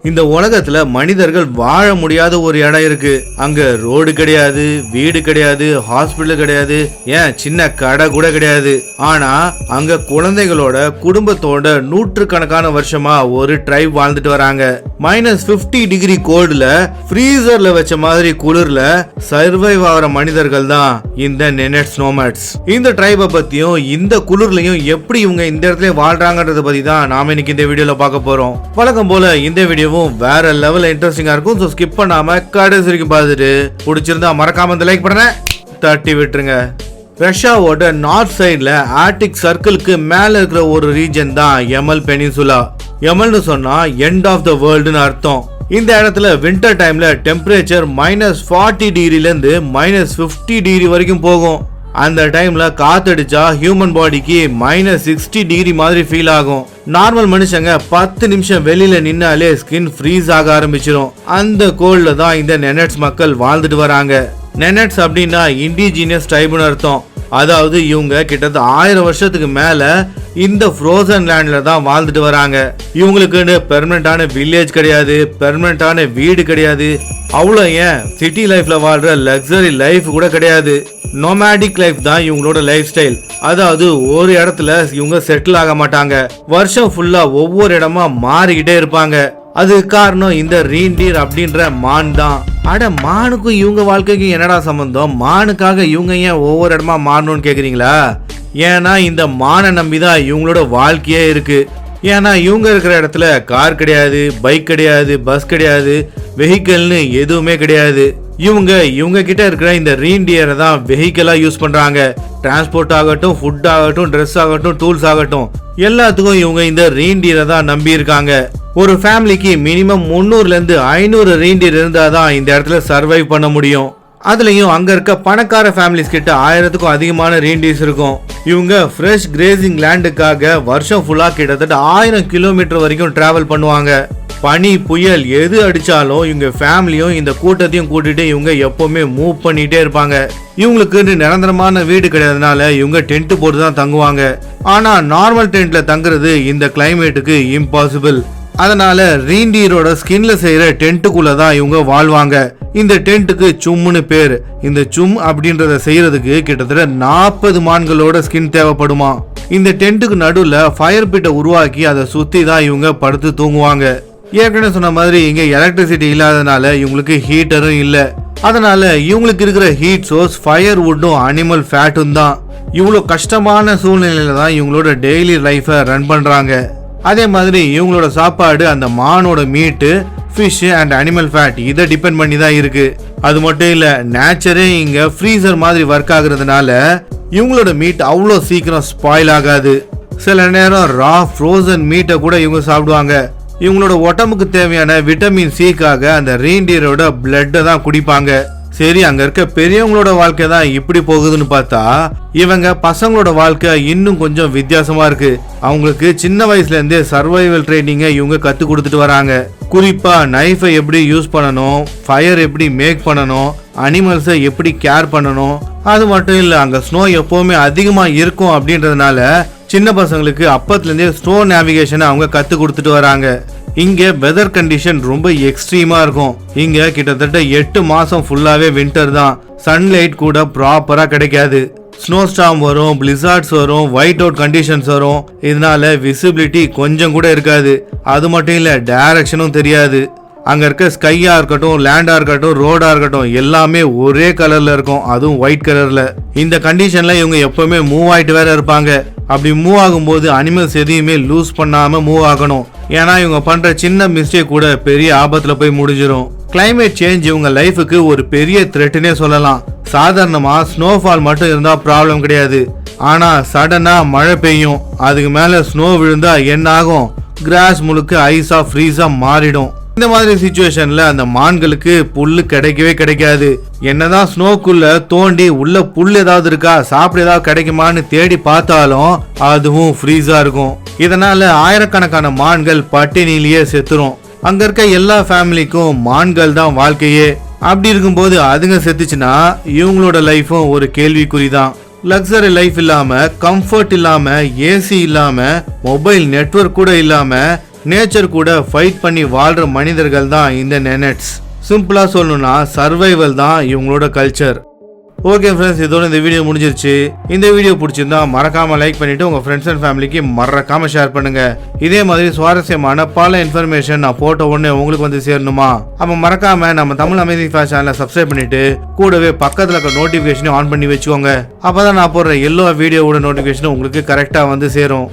இந்த உலகத்துல மனிதர்கள் வாழ முடியாத ஒரு இடம் இருக்கு. அங்க ரோடு கிடையாது, வீடு கிடையாது, ஹாஸ்பிட்டல் கிடையாது, ஏன் சின்ன கடை கூட கிடையாது. ஆனா அங்க குழந்தைகளோட குடும்பத்தோட நூற்றுக்கணக்கான வருஷமா ஒரு ட்ரைப் வாழ்ந்துட்டு வராங்க. -50 டிகிரி கோல்டுல ஃப்ரீசர்ல வச்ச மாதிரி குளிர்ல சர்வைவ் ஆகிற மனிதர்கள் தான் இந்த நெனட்ஸ் நோமட்ஸ். இந்த ட்ரைபை பத்தியும் இந்த குளிர்லயும் எப்படி இவங்க இந்த இடத்துல வாழ்றாங்கன்றத பத்தி தான் நாம இன்னைக்கு இந்த வீடியோல பார்க்க போறோம். வழக்கம் போல இந்த வீடியோவும் வேற லெவல்ல இன்ட்ரெஸ்டிங்கா இருக்கும். சோ ஸ்கிப் பண்ணாம கடைசி வரைக்கும் பார்த்துட்டு பிடிச்சிருந்தா மறக்காம இந்த லைக் பண்ணுங்க, தட்டி விட்டுருங்க. ரஷ்யாவோட நார்த் சைட்ல ஆர்டிக் சர்க்கிளுக்கு மேல இருக்கிற ஒரு ரீஜன் தான் யமல் பெனின்சுலா. யமல்னு சொன்னா எண்ட் ஆஃப் த வேர்ல்டுன்னு அர்த்தம். இந்த இடத்துல வின்டர் டைம்ல டெம்பரேச்சர் -40 டிகிரில இருந்து -50 டிகிரி வரைக்கும் போகும். அந்த டைம்ல காத்தடிச்சா ஹியூமன் பாடிக்கு -60 டிகிரி மாதிரி ஃபீல் ஆகும். நார்மல் மனுஷங்க 10 நிமிஷம் வெளியில நின்னாலே ஸ்கின் ஃப்ரீஸ் ஆக ஆரம்பிச்சிடும். அந்த கோல்ட்ல தான் இந்த நெனட்ஸ் மக்கள் வாழ்ந்துட்டு வராங்க. நெனட்ஸ் அப்படின்னா இண்டிஜினியஸ் ட்ரைப்னு அர்த்தம். அதாவது இவங்க கிட்டத்தட்ட 1000 வருஷத்துக்கு மேல இந்த ஃப்ரோசன் லேண்ட்ல தான் வாழ்ந்துட்டு வராங்க. இவங்களுக்குன்னு பெர்மனண்டான வில்லேஜ் கிடையாது, பெர்மனண்டான வீடு கிடையாது, அவ்வளோ ஏன் சிட்டி லைஃப்ல வாழ்ற லக்ஸரி லைஃப் கூட கிடையாது. நோமேடிக் லைஃப் தான் இவங்களோட லைஃப் ஸ்டைல். அதாவது ஒரு இடத்துல இவங்க செட்டில் ஆக மாட்டாங்க. வருஷம் ஃபுல்லா ஒவ்வொரு இடமா மாறிக்கிட்டே இருப்பாங்க. அது காரணம் இந்த ரீண்டீர் அப்படின்ற மான் தான். அட மானுக்கும் இவங்க வாழ்க்கைக்கும் என்னடா சம்பந்தம்? மானுக்காக இவங்க ஏன் ஒவ்வொரு இடமா மாறணும்னு கேக்குறீங்களா? ஏன்னா இந்த மானை நம்பிதான் இவங்களோட வாழ்க்கையே இருக்கு. ஏன்னா இவங்க இருக்கிற இடத்துல கார் கிடையாது, பைக் கிடையாது, பஸ் கிடையாது, வெஹிக்கிள்னு எதுவுமே கிடையாது. இவங்க கிட்ட இருக்கிற இந்த ரீண்டியரை தான் வெஹிக்கிளா யூஸ் பண்றாங்க. டிரான்ஸ்போர்ட் ஆகட்டும், ஃபுட் ஆகட்டும், ட்ரெஸ் ஆகட்டும், டூல்ஸ் ஆகட்டும், எல்லாத்துக்கும் இவங்க இந்த ரீண்டியரை தான் நம்பி இருக்காங்க. ஒரு ஃபேமிலிக்கு மினிமம் 300ல இருந்து 500 ரீண்டியர் இருந்தாதான் இந்த இடத்துல சர்வைவ் பண்ண முடியும். அதுலயும் அங்க இருக்க பணக்கார ஃபேமிலிஸ் கிட்ட 1000க்கும் அதிகமான ரீண்டியர்ஸ் இருக்கும். இவங்க ஃப்ரெஷ் கிரேசிங் லேண்டுக்காக வருஷம் ஃபுல்லா கிட்டத்தட்ட 1000 கிலோமீட்டர் வரைக்கும் டிராவல் பண்ணுவாங்க. பனி புயல் எது அடிச்சாலும் இவங்க ஃபேமிலியும் இந்த கூட்டத்தையும் கூட்டிட்டு இவங்க எப்பவுமே மூவ் பண்ணிட்டே இருப்பாங்க. இவங்களுக்கு நிரந்தரமான வீடு கிடையாதுனால இவங்க டென்ட் போட்டு தான் தங்குவாங்க. ஆனா நார்மல் டென்ட்ல தங்குறது இந்த கிளைமேட்டுக்கு இம்பாசிபிள். அதனால ரீண்டீரோட ஸ்கின்ல செய்யற டென்ட்டுக்குள்ள தான் இவங்க வாழ்வாங்க. இந்த டென்ட்டுக்கு சும்முன்னு பேர். இந்த சும் அப்படின்றத செய்யறதுக்கு கிட்டத்தட்ட 40 மான்களோட ஸ்கின் தேவைப்படுமா. இந்த டென்ட்டுக்கு நடுவுல ஃபயர் பிட்டை உருவாக்கி அதை சுத்தி தான் இவங்க படுத்து தூங்குவாங்க. ஏற்கனவே சொன்ன மாதிரி இங்க எலக்ட்ரிசிட்டி இல்லாதனால இவங்களுக்கு ஹீட்டரும் இல்ல. அதனால இவங்களுக்கு இருக்கிற ஹீட் சோர்ஸ் ஃபயர் வுட்டும் அனிமல் ஃபேட்டும் தான். இவ்வளவு கஷ்டமான சூழ்நிலையில தான் இவங்களோட டெய்லி லைஃபை ரன் பண்றாங்க. அதே மாதிரி இவங்களோட சாப்பாடு அந்த மானோட மீட்டு, ஃபிஷ் அண்ட் அனிமல் ஃபேட் இதை டிபெண்ட் பண்ணி தான் இருக்கு. அது மட்டும் இல்ல, நேச்சரே இங்க ஃப்ரீசர் மாதிரி ஒர்க் ஆகுறதுனால இவங்களோட மீட் அவ்வளோ சீக்கிரம் ஸ்பாயில் ஆகாது. சில நேரம் ரா ஃப்ரோசன் மீட்டை கூட இவங்க சாப்பிடுவாங்க. இவங்களோட உடம்புக்கு தேவையான விட்டமின் சிக்காக அந்த ரீண்டீரோட பிளட்டை தான் குடிப்பாங்க. சரி, அங்க இருக்க பெரியவங்களோட வாழ்க்கை தான் இப்படி போகுதுன்னு பார்த்தா இவங்க பசங்களோட வாழ்க்கை இன்னும் கொஞ்சம் வித்தியாசமா இருக்கு. அவங்களுக்கு சின்ன வயசுல இருந்தே சர்வைவல் ட்ரைனிங்கை இவங்க கத்து கொடுத்துட்டு வராங்க. குறிப்பா நைஃபை எப்படி யூஸ் பண்ணணும், ஃபயர் எப்படி மேக் பண்ணணும், அனிமல்ஸை எப்படி கேர் பண்ணணும். அது மட்டும் இல்ல, அங்க ஸ்னோ எப்பவுமே அதிகமா இருக்கும் அப்படின்றதுனால சின்ன பசங்களுக்கு அப்பத்துல இருந்தே ஸ்னோ நேவிகேஷனை அவங்க கத்து கொடுத்துட்டு வராங்க. இங்க வெதர் கண்டிஷன் ரொம்ப எக்ஸ்ட்ரீமா இருக்கும். இங்க கிட்டத்தட்ட 8 மாசம் ஃபுல்லாவே வின்டர் தான். சன்லைட் கூட ப்ராப்பரா கிடைக்காது. ஸ்னோ ஸ்டார்ம் வரும், பிளிசார்ட்ஸ் வரும், ஒயிட் அவுட் கண்டிஷன்ஸ் வரும். இதனால விசிபிலிட்டி கொஞ்சம் கூட இருக்காது. அது மட்டும் இல்ல, டைரக்ஷனும் தெரியாது. அங்க இருக்க ஸ்கையா இருக்கட்டும், லேண்டா இருக்கட்டும், ரோடா இருக்கட்டும், எல்லாமே ஒரே கலர்ல இருக்கும், அதுவும் ஒயிட் கலர்ல. இந்த கண்டிஷன்ல இவங்க எப்பவுமே மூவ் ஆயிட்டு வேற இருப்பாங்க. அப்படி மூவ் ஆகும்போது அனிமல்ஸ் எதையுமே லூஸ் பண்ணாம மூவ் ஆகணும். ஏன்னா இவங்க பண்ற சின்ன மிஸ்டேக் கூட பெரிய ஆபத்துல போய் முடிஞ்சிடும். கிளைமேட் சேஞ்ச் இவங்க லைஃபுக்கு ஒரு பெரிய த்ரெட்னே சொல்லலாம். சாதாரணமா ஸ்னோஃபால் மட்டும் இருந்தா ப்ராப்ளம் கிடையாது. ஆனா சடனா மழை பெய்யும், அதுக்கு மேல ஸ்னோ விழுந்தா என்ன ஆகும்? கிராஸ் முழுக்க ஐஸா ஃப்ரீஸா மாறிடும். இந்த மாதிரி சிச்சுவேஷன்ல அந்த மான்களுக்கு புல்லு கிடைக்கவே கிடைக்காது. என்னதான் ஸ்னோக்குள்ள தோண்டி உள்ள புல் ஏதாவது இருக்கா, சாப்பிட ஏதாவது கிடைக்குமான்னு தேடி பார்த்தாலும் அதுவும் ஃப்ரீஸா இருக்கும். இதனால ஆயிரக்கணக்கான மான்கள் பட்டினிலேயே செத்துரும். அங்க இருக்க எல்லா ஃபேமிலிக்கும் மான்கள் தான் வாழ்க்கையே. அப்படி இருக்கும்போது அதுங்க செத்துச்சுன்னா இவங்களோட லைஃபும் ஒரு கேள்விக்குறிதான். லக்ஸரி லைஃப் இல்லாம, கம்ஃபர்ட் இல்லாம, ஏசி இல்லாம, மொபைல் நெட்வொர்க் கூட இல்லாம நேச்சர் கூட ஃபைட் பண்ணி வாழ்ற மனிதர்கள் தான் இந்த நெனட்ஸ். சிம்பிளா சொல்லணும்னா சர்வைவல் தான் இவங்களோட கல்ச்சர். ஓகே ஃப்ரெண்ட்ஸ், இதோட இந்த வீடியோ முடிஞ்சிருச்சு. இந்த வீடியோ பிடிச்சிருந்தா மறக்காம லைக் பண்ணிட்டு உங்க ஃப்ரெண்ட்ஸ் அண்ட் ஃபேமிலிக்கு மறக்காம ஷேர் பண்ணுங்க. இதே மாதிரி சுவாரஸ்யமான பல இன்ஃபர்மேஷன் நான் போட்ட உடனே உங்களுக்கு வந்து சேரணுமா? அப்ப மறக்காம நம்ம தமிழ் அமேசிங் ஃபேக்ட்ஸ் சேனலை சப்ஸ்கிரைப் பண்ணிட்டு கூடவே பக்கத்துல இருக்க நோட்டிபிகேஷனை ஆன் பண்ணி வச்சுக்கோங்க. அப்பதான் நான் போடுற எல்லா வீடியோவோட நோட்டிபிகேஷனும் உங்களுக்கு கரெக்டா வந்து சேரும்.